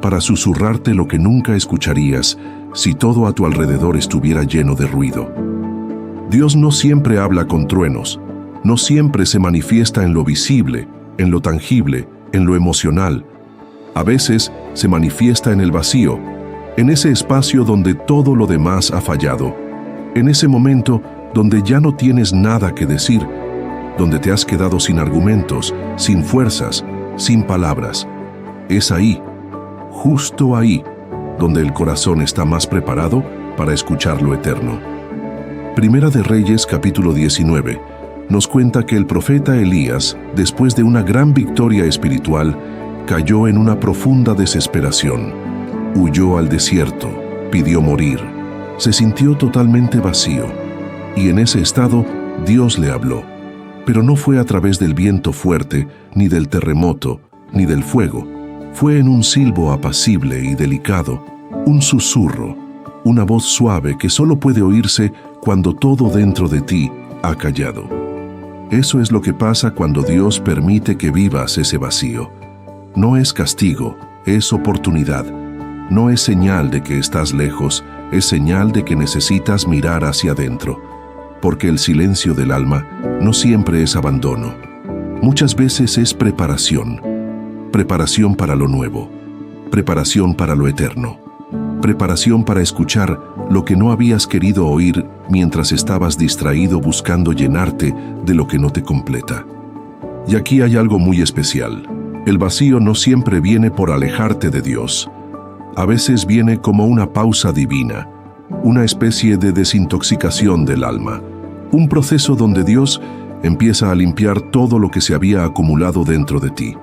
para susurrarte lo que nunca escucharías si todo a tu alrededor estuviera lleno de ruido. Dios no siempre habla con truenos, no siempre se manifiesta en lo visible, en lo tangible, en lo emocional. A veces se manifiesta en el vacío, en ese espacio donde todo lo demás ha fallado, en ese momento donde ya no tienes nada que decir, donde te has quedado sin argumentos, sin fuerzas, sin palabras. Es ahí, justo ahí, donde el corazón está más preparado para escuchar lo eterno. Primera de Reyes capítulo 19 nos cuenta que el profeta Elías, después de una gran victoria espiritual, cayó en una profunda desesperación. Huyó al desierto, pidió morir, se sintió totalmente vacío, y en ese estado Dios le habló. Pero no fue a través del viento fuerte, ni del terremoto, ni del fuego. Fue en un silbo apacible y delicado, un susurro, una voz suave que solo puede oírse cuando todo dentro de ti ha callado. Eso es lo que pasa cuando Dios permite que vivas ese vacío. No es castigo, es oportunidad. No es señal de que estás lejos, es señal de que necesitas mirar hacia adentro. Porque el silencio del alma no siempre es abandono. Muchas veces es preparación. Preparación para lo nuevo. Preparación para lo eterno. Preparación para escuchar lo que no habías querido oír mientras estabas distraído buscando llenarte de lo que no te completa. Y aquí hay algo muy especial. El vacío no siempre viene por alejarte de Dios. A veces viene como una pausa divina, una especie de desintoxicación del alma, un proceso donde Dios empieza a limpiar todo lo que se había acumulado dentro de ti.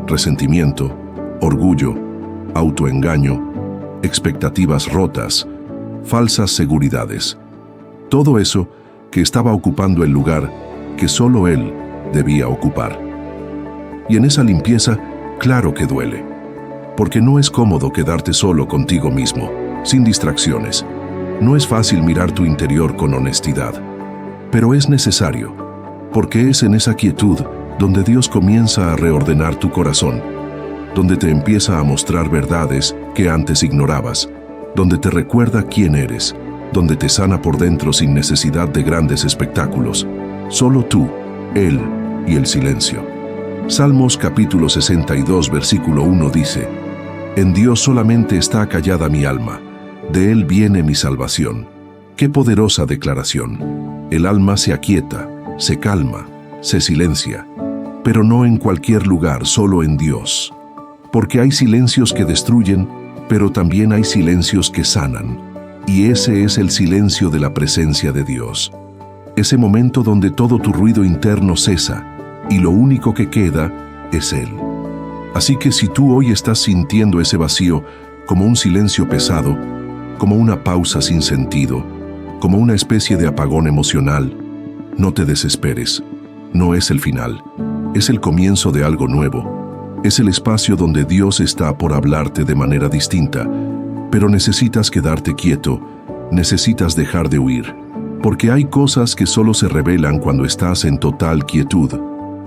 Resentimiento, orgullo, autoengaño, expectativas rotas, falsas seguridades. Todo eso que estaba ocupando el lugar que solo Él debía ocupar. Y en esa limpieza, claro que duele. Porque no es cómodo quedarte solo contigo mismo, sin distracciones. No es fácil mirar tu interior con honestidad. Pero es necesario, porque es en esa quietud donde Dios comienza a reordenar tu corazón, donde te empieza a mostrar verdades que antes ignorabas, donde te recuerda quién eres, donde te sana por dentro sin necesidad de grandes espectáculos. Solo tú, Él y el silencio. Salmos capítulo 62, versículo 1 dice: En Dios solamente está callada mi alma, de Él viene mi salvación. Qué poderosa declaración. El alma se aquieta, se calma, se silencia, pero no en cualquier lugar, solo en Dios. Porque hay silencios que destruyen, pero también hay silencios que sanan. Y ese es el silencio de la presencia de Dios. Ese momento donde todo tu ruido interno cesa y lo único que queda es Él. Así que si tú hoy estás sintiendo ese vacío como un silencio pesado, como una pausa sin sentido, como una especie de apagón emocional, no te desesperes. No es el final, es el comienzo de algo nuevo. Es el espacio donde Dios está por hablarte de manera distinta, pero necesitas quedarte quieto, necesitas dejar de huir, porque hay cosas que solo se revelan cuando estás en total quietud,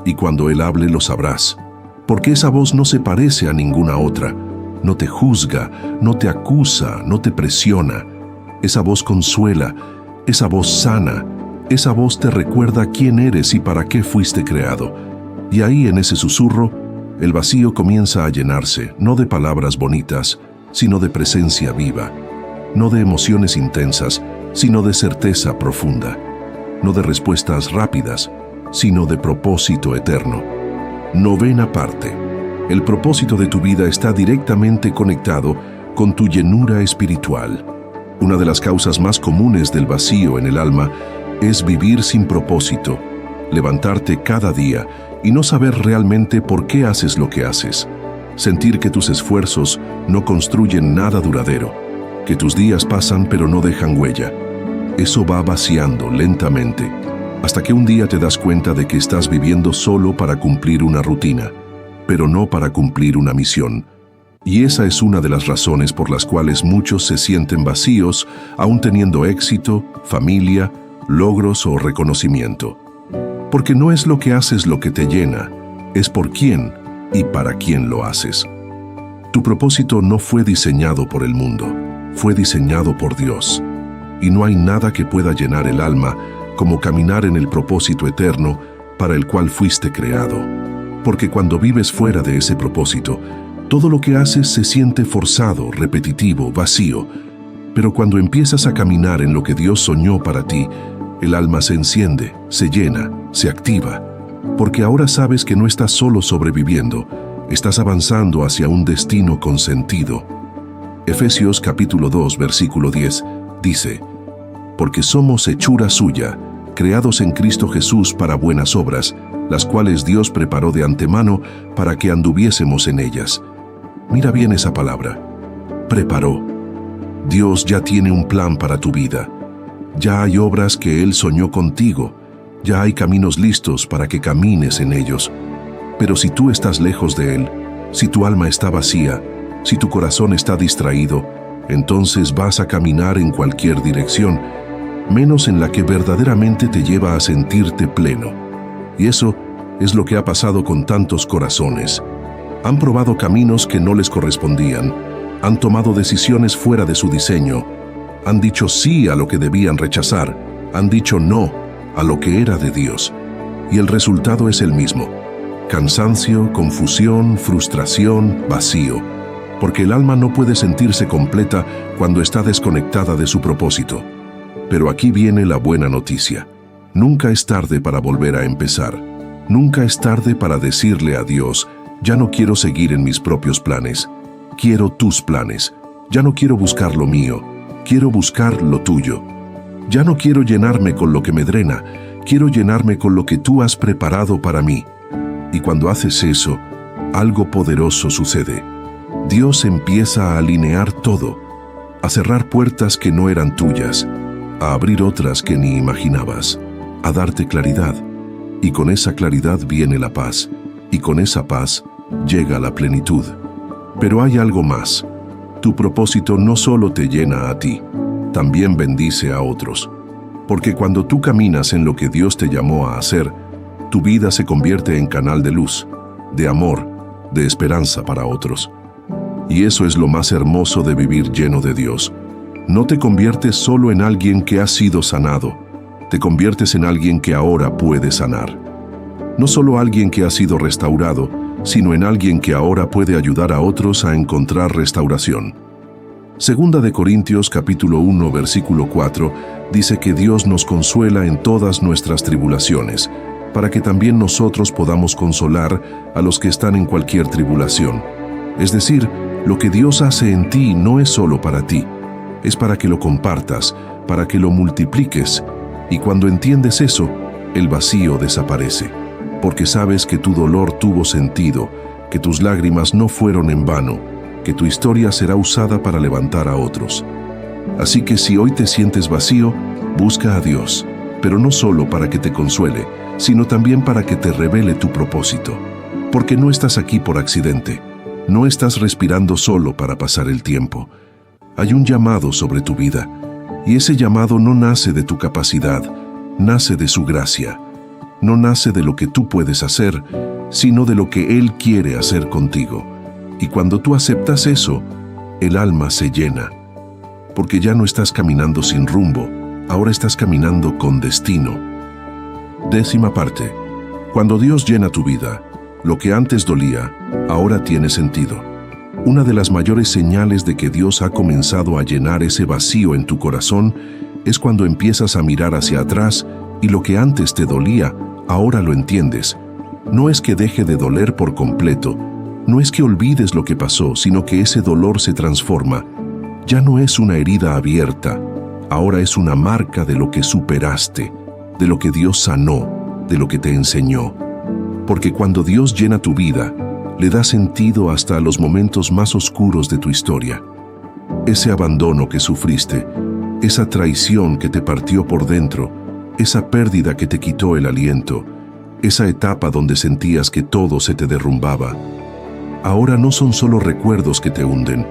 y cuando Él hable lo sabrás, porque esa voz no se parece a ninguna otra, no te juzga, no te acusa, no te presiona. Esa voz consuela, esa voz sana, esa voz te recuerda quién eres y para qué fuiste creado. Y ahí en ese susurro, el vacío comienza a llenarse, no de palabras bonitas, sino de presencia viva, no de emociones intensas, sino de certeza profunda, no de respuestas rápidas, sino de propósito eterno. Novena parte. El propósito de tu vida está directamente conectado con tu llenura espiritual. Una de las causas más comunes del vacío en el alma es vivir sin propósito, levantarte cada día y no saber realmente por qué haces lo que haces. Sentir que tus esfuerzos no construyen nada duradero, que tus días pasan pero no dejan huella. Eso va vaciando lentamente, hasta que un día te das cuenta de que estás viviendo solo para cumplir una rutina, pero no para cumplir una misión. Y esa es una de las razones por las cuales muchos se sienten vacíos, aún teniendo éxito, familia, logros o reconocimiento. Porque no es lo que haces lo que te llena, es por quién y para quién lo haces. Tu propósito no fue diseñado por el mundo, fue diseñado por Dios. Y no hay nada que pueda llenar el alma como caminar en el propósito eterno para el cual fuiste creado. Porque cuando vives fuera de ese propósito, todo lo que haces se siente forzado, repetitivo, vacío. Pero cuando empiezas a caminar en lo que Dios soñó para ti, el alma se enciende, se llena, se activa. Porque ahora sabes que no estás solo sobreviviendo, estás avanzando hacia un destino con sentido. Efesios capítulo 2, versículo 10, dice: porque somos hechura suya, creados en Cristo Jesús para buenas obras, las cuales Dios preparó de antemano para que anduviésemos en ellas. Mira bien esa palabra, preparó. Dios ya tiene un plan para tu vida. Ya hay obras que Él soñó contigo. Ya hay caminos listos para que camines en ellos. Pero si tú estás lejos de Él, si tu alma está vacía, si tu corazón está distraído, entonces vas a caminar en cualquier dirección, menos en la que verdaderamente te lleva a sentirte pleno. Y eso es lo que ha pasado con tantos corazones. Han probado caminos que no les correspondían, han tomado decisiones fuera de su diseño, han dicho sí a lo que debían rechazar, han dicho no a lo que era de Dios. Y el resultado es el mismo: cansancio, confusión, frustración, vacío. Porque el alma no puede sentirse completa cuando está desconectada de su propósito. Pero aquí viene la buena noticia. Nunca es tarde para volver a empezar. Nunca es tarde para decirle a Dios: ya no quiero seguir en mis propios planes. Quiero tus planes. Ya no quiero buscar lo mío. Quiero buscar lo tuyo. Ya no quiero llenarme con lo que me drena. Quiero llenarme con lo que tú has preparado para mí. Y cuando haces eso, algo poderoso sucede. Dios empieza a alinear todo, a cerrar puertas que no eran tuyas, a abrir otras que ni imaginabas, a darte claridad. Y con esa claridad viene la paz, y con esa paz llega la plenitud. Pero hay algo más. Tu propósito no solo te llena a ti, también bendice a otros. Porque cuando tú caminas en lo que Dios te llamó a hacer, tu vida se convierte en canal de luz, de amor, de esperanza para otros. Y eso es lo más hermoso de vivir lleno de Dios. No te conviertes solo en alguien que ha sido sanado, te conviertes en alguien que ahora puede sanar. No solo alguien que ha sido restaurado, sino en alguien que ahora puede ayudar a otros a encontrar restauración. Segunda de Corintios capítulo 1 versículo 4 dice que Dios nos consuela en todas nuestras tribulaciones, para que también nosotros podamos consolar a los que están en cualquier tribulación. Es decir, lo que Dios hace en ti no es solo para ti, es para que lo compartas, para que lo multipliques, y cuando entiendes eso, el vacío desaparece, porque sabes que tu dolor tuvo sentido, que tus lágrimas no fueron en vano, que tu historia será usada para levantar a otros. Así que si hoy te sientes vacío, busca a Dios, pero no solo para que te consuele, sino también para que te revele tu propósito. Porque no estás aquí por accidente, no estás respirando solo para pasar el tiempo. Hay un llamado sobre tu vida, y ese llamado no nace de tu capacidad, nace de su gracia. No nace de lo que tú puedes hacer, sino de lo que Él quiere hacer contigo. Y cuando tú aceptas eso, el alma se llena. Porque ya no estás caminando sin rumbo, ahora estás caminando con destino. 10ª parte. Cuando Dios llena tu vida, lo que antes dolía, ahora tiene sentido. Una de las mayores señales de que Dios ha comenzado a llenar ese vacío en tu corazón es cuando empiezas a mirar hacia atrás y lo que antes te dolía, ahora lo entiendes. No es que deje de doler por completo, no es que olvides lo que pasó, sino que ese dolor se transforma. Ya no es una herida abierta, ahora es una marca de lo que superaste, de lo que Dios sanó, de lo que te enseñó. Porque cuando Dios llena tu vida, le da sentido hasta a los momentos más oscuros de tu historia. Ese abandono que sufriste, esa traición que te partió por dentro, esa pérdida que te quitó el aliento, esa etapa donde sentías que todo se te derrumbaba. Ahora no son solo recuerdos que te hunden,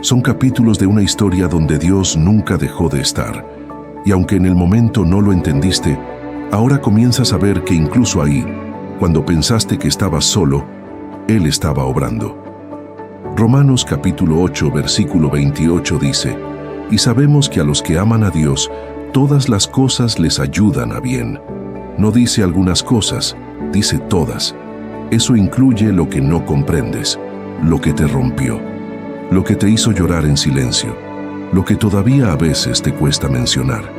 son capítulos de una historia donde Dios nunca dejó de estar. Y aunque en el momento no lo entendiste, ahora comienzas a ver que incluso ahí, cuando pensaste que estabas solo, Él estaba obrando. Romanos capítulo 8 versículo 28 dice: Y sabemos que a los que aman a Dios, todas las cosas les ayudan a bien. No dice algunas cosas, dice todas. Eso incluye lo que no comprendes, lo que te rompió, lo que te hizo llorar en silencio, lo que todavía a veces te cuesta mencionar.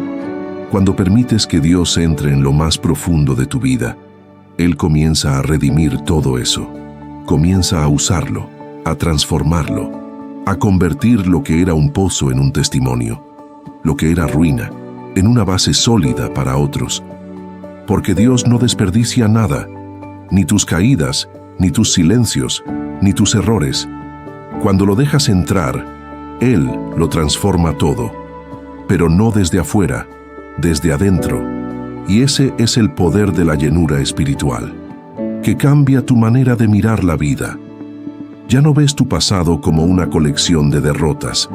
Cuando permites que Dios entre en lo más profundo de tu vida, Él comienza a redimir todo eso. Comienza a usarlo, a transformarlo, a convertir lo que era un pozo en un testimonio, lo que era ruina, en una base sólida para otros. Porque Dios no desperdicia nada, ni tus caídas, ni tus silencios, ni tus errores. Cuando lo dejas entrar, Él lo transforma todo, pero no desde afuera, desde adentro. Y ese es el poder de la llenura espiritual, que cambia tu manera de mirar la vida. Ya no ves tu pasado como una colección de derrotas,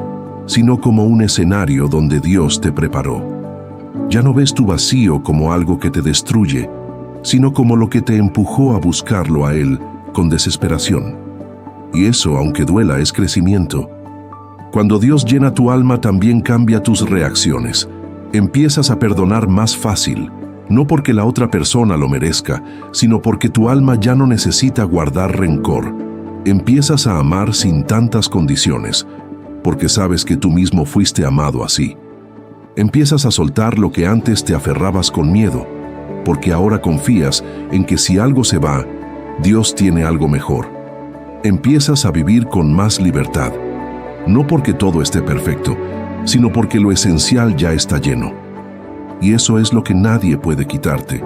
sino como un escenario donde Dios te preparó. Ya no ves tu vacío como algo que te destruye, sino como lo que te empujó a buscarlo a Él con desesperación. Y eso, aunque duela, es crecimiento. Cuando Dios llena tu alma, también cambia tus reacciones. Empiezas a perdonar más fácil, no porque la otra persona lo merezca, sino porque tu alma ya no necesita guardar rencor. Empiezas a amar sin tantas condiciones, porque sabes que tú mismo fuiste amado así. Empiezas a soltar lo que antes te aferrabas con miedo, porque ahora confías en que si algo se va, Dios tiene algo mejor. Empiezas a vivir con más libertad, no porque todo esté perfecto, sino porque lo esencial ya está lleno. Y eso es lo que nadie puede quitarte.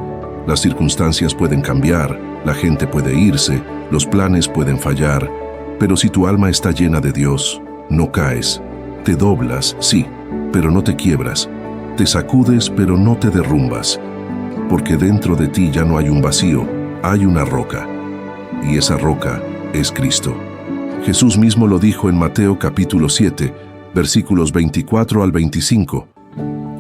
Las circunstancias pueden cambiar, la gente puede irse, los planes pueden fallar, pero si tu alma está llena de Dios, no caes. Te doblas, sí, pero no te quiebras. Te sacudes, pero no te derrumbas. Porque dentro de ti ya no hay un vacío, hay una roca. Y esa roca es Cristo. Jesús mismo lo dijo en Mateo capítulo 7, versículos 24 al 25.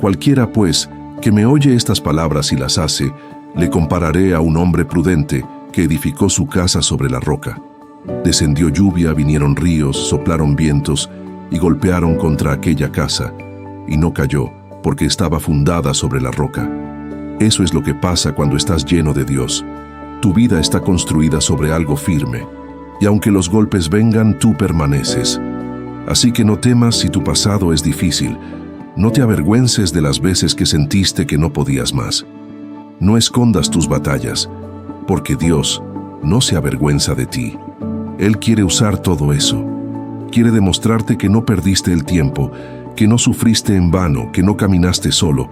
Cualquiera, pues, que me oye estas palabras y las hace, le compararé a un hombre prudente que edificó su casa sobre la roca. Descendió lluvia, vinieron ríos, soplaron vientos y golpearon contra aquella casa, y no cayó, porque estaba fundada sobre la roca. Eso es lo que pasa cuando estás lleno de Dios. Tu vida está construida sobre algo firme, y aunque los golpes vengan, tú permaneces. Así que no temas si tu pasado es difícil. No te avergüences de las veces que sentiste que no podías más. No escondas tus batallas, porque Dios no se avergüenza de ti. Él quiere usar todo eso. Quiere demostrarte que no perdiste el tiempo, que no sufriste en vano, que no caminaste solo.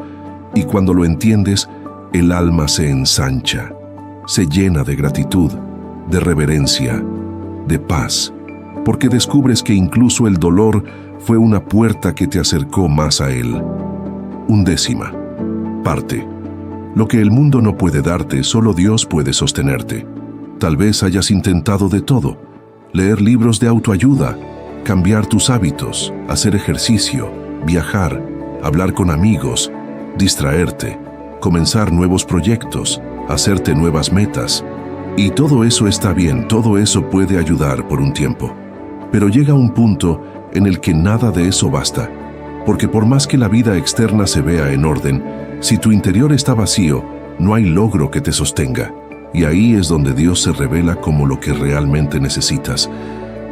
Y cuando lo entiendes, el alma se ensancha, se llena de gratitud, de reverencia, de paz, porque descubres que incluso el dolor fue una puerta que te acercó más a Él. 11ª parte. Lo que el mundo no puede darte, solo Dios puede sostenerte. Tal vez hayas intentado de todo: leer libros de autoayuda, cambiar tus hábitos, hacer ejercicio, viajar, hablar con amigos, distraerte, comenzar nuevos proyectos, hacerte nuevas metas. Y todo eso está bien, todo eso puede ayudar por un tiempo. Pero llega un punto en el que nada de eso basta, porque por más que la vida externa se vea en orden, si tu interior está vacío, no hay logro que te sostenga. Y ahí es donde Dios se revela como lo que realmente necesitas.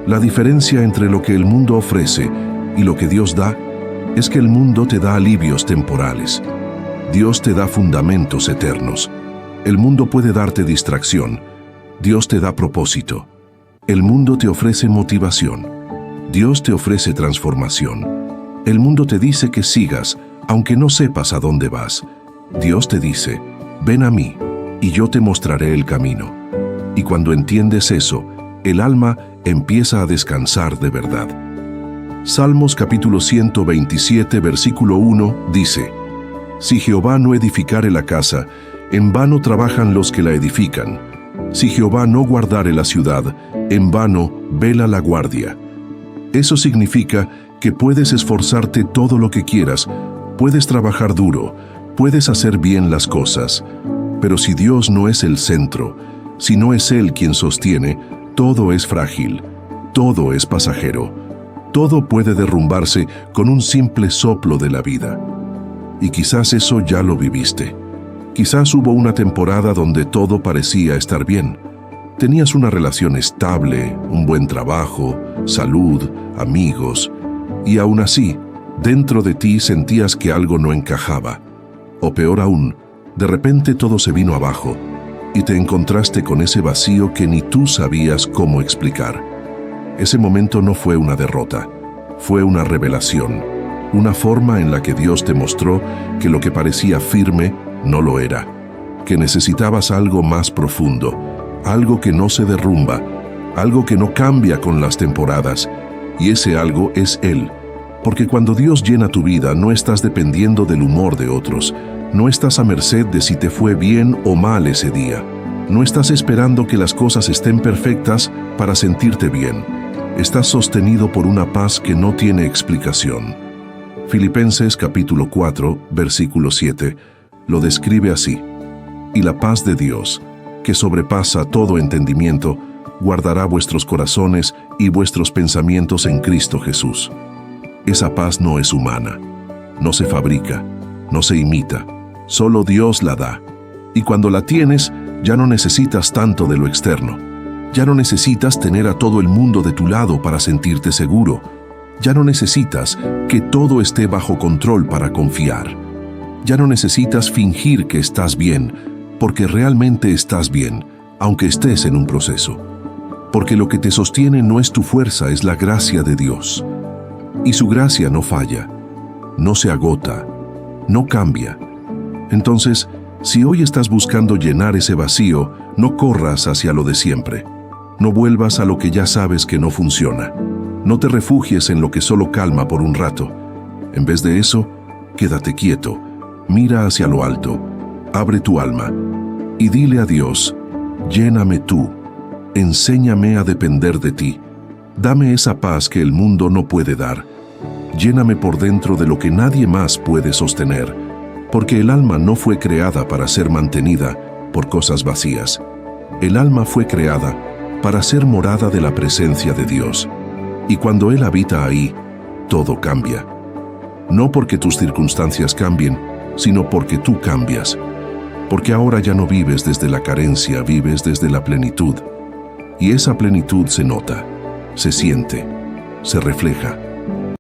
La diferencia entre lo que el mundo ofrece y lo que Dios da es que el mundo te da alivios temporales. Dios te da fundamentos eternos. El mundo puede darte distracción. Dios te da propósito. El mundo te ofrece motivación. Dios te ofrece transformación. El mundo te dice que sigas, aunque no sepas a dónde vas. Dios te dice: ven a mí, y yo te mostraré el camino. Y cuando entiendes eso, el alma empieza a descansar de verdad. Salmos capítulo 127, versículo 1 dice: Si Jehová no edificare la casa, en vano trabajan los que la edifican. Si Jehová no guardare la ciudad, en vano vela la guardia. Eso significa que puedes esforzarte todo lo que quieras, puedes trabajar duro, puedes hacer bien las cosas, pero si Dios no es el centro, si no es Él quien sostiene, todo es frágil, todo es pasajero, todo puede derrumbarse con un simple soplo de la vida. Y quizás eso ya lo viviste. Quizás hubo una temporada donde todo parecía estar bien. Tenías una relación estable, un buen trabajo, salud, amigos, y aún así, dentro de ti sentías que algo no encajaba. O peor aún, de repente todo se vino abajo y te encontraste con ese vacío que ni tú sabías cómo explicar. Ese momento no fue una derrota, fue una revelación, una forma en la que Dios te mostró que lo que parecía firme no lo era, que necesitabas algo más profundo, algo que no se derrumba, algo que no cambia con las temporadas, y ese algo es Él. Porque cuando Dios llena tu vida, no estás dependiendo del humor de otros, no estás a merced de si te fue bien o mal ese día, no estás esperando que las cosas estén perfectas para sentirte bien, estás sostenido por una paz que no tiene explicación. Filipenses capítulo 4, versículo 7, lo describe así: y la paz de Dios, que sobrepasa todo entendimiento, guardará vuestros corazones y vuestros pensamientos en Cristo Jesús. Esa paz no es humana, no se fabrica, no se imita, solo Dios la da. Y cuando la tienes, ya no necesitas tanto de lo externo. Ya no necesitas tener a todo el mundo de tu lado para sentirte seguro. Ya no necesitas que todo esté bajo control para confiar. Ya no necesitas fingir que estás bien, porque realmente estás bien, aunque estés en un proceso. Porque lo que te sostiene no es tu fuerza, es la gracia de Dios. Y su gracia no falla, no se agota, no cambia. Entonces, si hoy estás buscando llenar ese vacío, no corras hacia lo de siempre. No vuelvas a lo que ya sabes que no funciona. No te refugies en lo que solo calma por un rato. En vez de eso, quédate quieto, mira hacia lo alto, abre tu alma y dile a Dios: lléname tú, enséñame a depender de ti. Dame esa paz que el mundo no puede dar. Lléname por dentro de lo que nadie más puede sostener, porque el alma no fue creada para ser mantenida por cosas vacías. El alma fue creada para ser morada de la presencia de Dios. Y cuando Él habita ahí, todo cambia. No porque tus circunstancias cambien, sino porque tú cambias. Porque ahora ya no vives desde la carencia, vives desde la plenitud. Y esa plenitud se nota, se siente, se refleja.